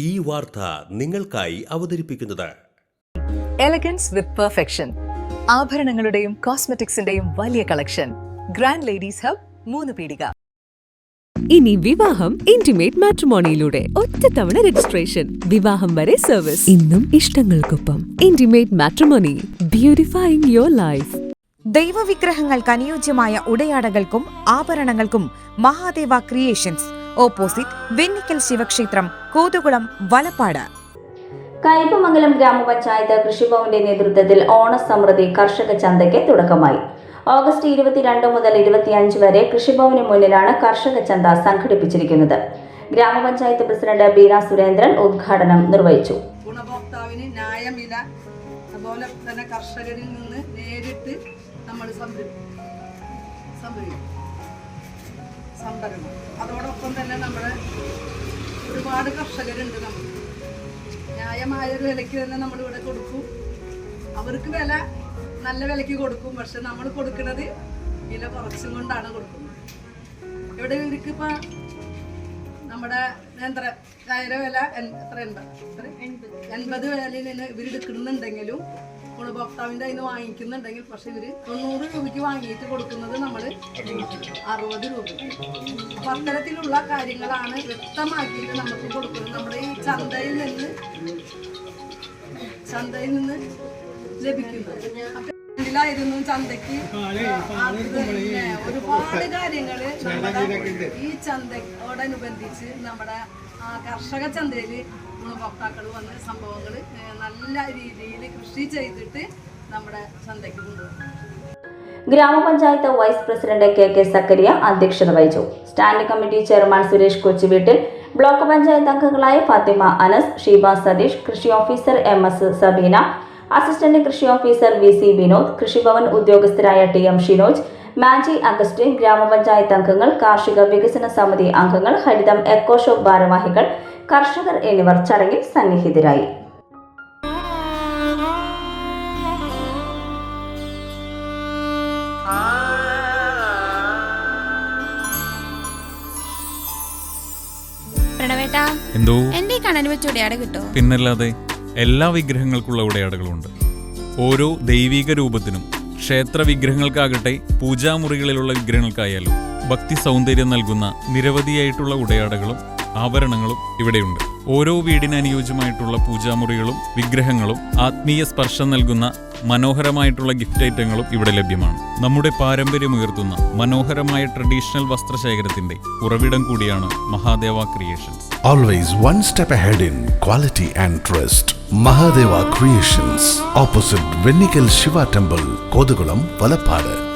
ഈ വാർത്ത നിങ്ങൾക്കായി അവതരിപ്പിക്കുന്നത് എലഗൻസ് വിത്ത് പെർഫെക്ഷൻ. ആഭരണങ്ങളുടെയും കോസ്മെറ്റിക്സിന്റെയും വലിയ കളക്ഷൻ. ഗ്രാൻഡ് ലേഡീസ് ഹബ്, 3 പീടിക. ഇനി വിവാഹം ഇന്റിമേറ്റ് മാട്രിമോണിയിലൂടെ ഒറ്റത്തവണ രജിസ്ട്രേഷൻ, വിവാഹം വരെ സർവീസ്. ഇന്നും ഇഷ്ടങ്ങൾക്കൊപ്പം ഇന്റിമേറ്റ് മാട്രിമോണി, ബ്യൂട്ടിഫൈയിങ് യുവർ ലൈഫ്. ദൈവവിഗ്രഹങ്ങൾക്ക് അനുയോജ്യമായ ഉടയാടകൾക്കും ആഭരണങ്ങൾക്കും മഹാദേവ ക്രിയേഷൻസ്, ഓപ്പോസിറ്റ് വെന്നിക്കൽ ശിവക്ഷേത്രം, കോതുകുളം, വലപ്പാട്. കയ്പമംഗലം ഗ്രാമപഞ്ചായത്ത് കൃഷിഭവന്റെ നേതൃത്വത്തിൽ ഓണസമൃദ്ധി കർഷക ചന്തയ്ക്ക് തുടക്കമായി. ഓഗസ്റ്റ് 22 മുതൽ 25 വരെ കൃഷിഭവന് മുന്നിലാണ് കർഷക ചന്ത സംഘടിപ്പിച്ചിരിക്കുന്നത്. ഗ്രാമപഞ്ചായത്ത് പ്രസിഡന്റ് ബീന സുരേന്ദ്രൻ ഉദ്ഘാടനം നിർവഹിച്ചു. ഗുണഭോക്താവിന് ന്യായവില, അതുപോലെ തന്നെ കർഷകരിൽ നിന്ന് നേരിട്ട് നമ്മൾ സംഭരണം. അതോടൊപ്പം തന്നെ നമ്മൾ ഒരുപാട് കർഷകരുണ്ട്. നമ്മൾ ന്യായമായൊരു വിലയ്ക്ക് തന്നെ നമ്മളിവിടെ കൊടുക്കും. അവർക്ക് വില നല്ല വിലയ്ക്ക് കൊടുക്കും. പക്ഷെ നമ്മൾ കൊടുക്കുന്നത് വില കുറച്ചും കൊണ്ടാണ് കൊടുക്കുന്നത്. ഇവിടെ ഇവർക്കിപ്പോൾ നമ്മുടെ വില 80 വിലയിൽ നിന്ന് ഇവരെടുക്കുന്നുണ്ടെങ്കിലും ഗുണഭോക്താവിൻ്റെ അതിന് വാങ്ങിക്കുന്നുണ്ടെങ്കിൽ, പക്ഷെ ഇവർ 90 രൂപയ്ക്ക് വാങ്ങിയിട്ട് കൊടുക്കുന്നത് നമ്മൾ 60 രൂപ. അപ്പം അത്തരത്തിലുള്ള കാര്യങ്ങളാണ് വ്യക്തമാക്കിയിട്ട് നമുക്ക് കൊടുക്കുന്നത്. നമ്മുടെ ഈ ചന്തയിൽ നിന്ന് ലഭിക്കുന്നത്. ായിരുന്നു ചന്തയ്ക്ക് ഒരുപാട് കാര്യങ്ങൾ ഈ ചന്തയോടനുബന്ധിച്ച് നമ്മുടെ കർഷക ചന്തയിൽ ഗുണഭോക്താക്കൾ വന്ന് സംഭവങ്ങൾ നല്ല രീതിയിൽ കൃഷി ചെയ്തിട്ട് നമ്മുടെ ചന്തയ്ക്ക് കൊണ്ടുവന്നു. ഗ്രാമപഞ്ചായത്ത് വൈസ് പ്രസിഡന്റ് കെ സക്കരിയ അധ്യക്ഷത വഹിച്ചു. Standing committee chairman Suresh Kochuveettil, block panchayat അംഗങ്ങളായ ഫാത്തിമ അനസ്, ഷീബ സതീഷ്, കൃഷി ഓഫീസർ MS സബീന, അസിസ്റ്റന്റ് കൃഷി ഓഫീസർ VC വിനോദ്, കൃഷിഭവൻ ഉദ്യോഗസ്ഥരായ TM ഷിനോജ്, മാജി അഗസ്റ്റിൻ, ഗ്രാമപഞ്ചായത്ത് അംഗങ്ങൾ, കാർഷിക വികസന സമിതി അംഗങ്ങൾ, ഹരിതം എക്കോ ഷോപ്പ് ഭാരവാഹികൾ, കർഷകർ എന്നിവർ ചടങ്ങിൽ സന്നിഹിതരായി. എന്തോ എന്റെ കണ്ണന് വെച്ച ഉടയാട കിട്ടോ? പിന്നല്ലാതെ എല്ലാ വിഗ്രഹങ്ങൾക്കുള്ള ഉടയാടകളുണ്ട്. ഓരോ ദൈവിക രൂപത്തിനും, ക്ഷേത്ര വിഗ്രഹങ്ങൾക്കാകട്ടെ പൂജാമുറികളിലുള്ള വിഗ്രഹങ്ങൾക്കായാലും ഭക്തി സൗന്ദര്യം നൽകുന്ന നിരവധിയായിട്ടുള്ള ഉടയാടകളും ആഭരണങ്ങളും ഇവിടെയുണ്ട്. ഓരോ വീടിന് അനുയോജ്യമായിട്ടുള്ള പൂജാമുറികളും വിഗ്രഹങ്ങളും ആത്മീയ സ്പർശം നൽകുന്ന മനോഹരമായിട്ടുള്ള ഗിഫ്റ്റ് ഐറ്റങ്ങളും ഇവിടെ ലഭ്യമാണ്. നമ്മുടെ പാരമ്പര്യമുയർത്തുന്ന മനോഹരമായ ട്രഡീഷണൽ വസ്ത്രശേഖരത്തിന്റെ ഉറവിടം കൂടിയാണ് Mahadeva creations. Always one step ahead in quality and trust. Mahadeva Creations, opposite Vennikal Shiva Temple, Kodugulam, Valapadu.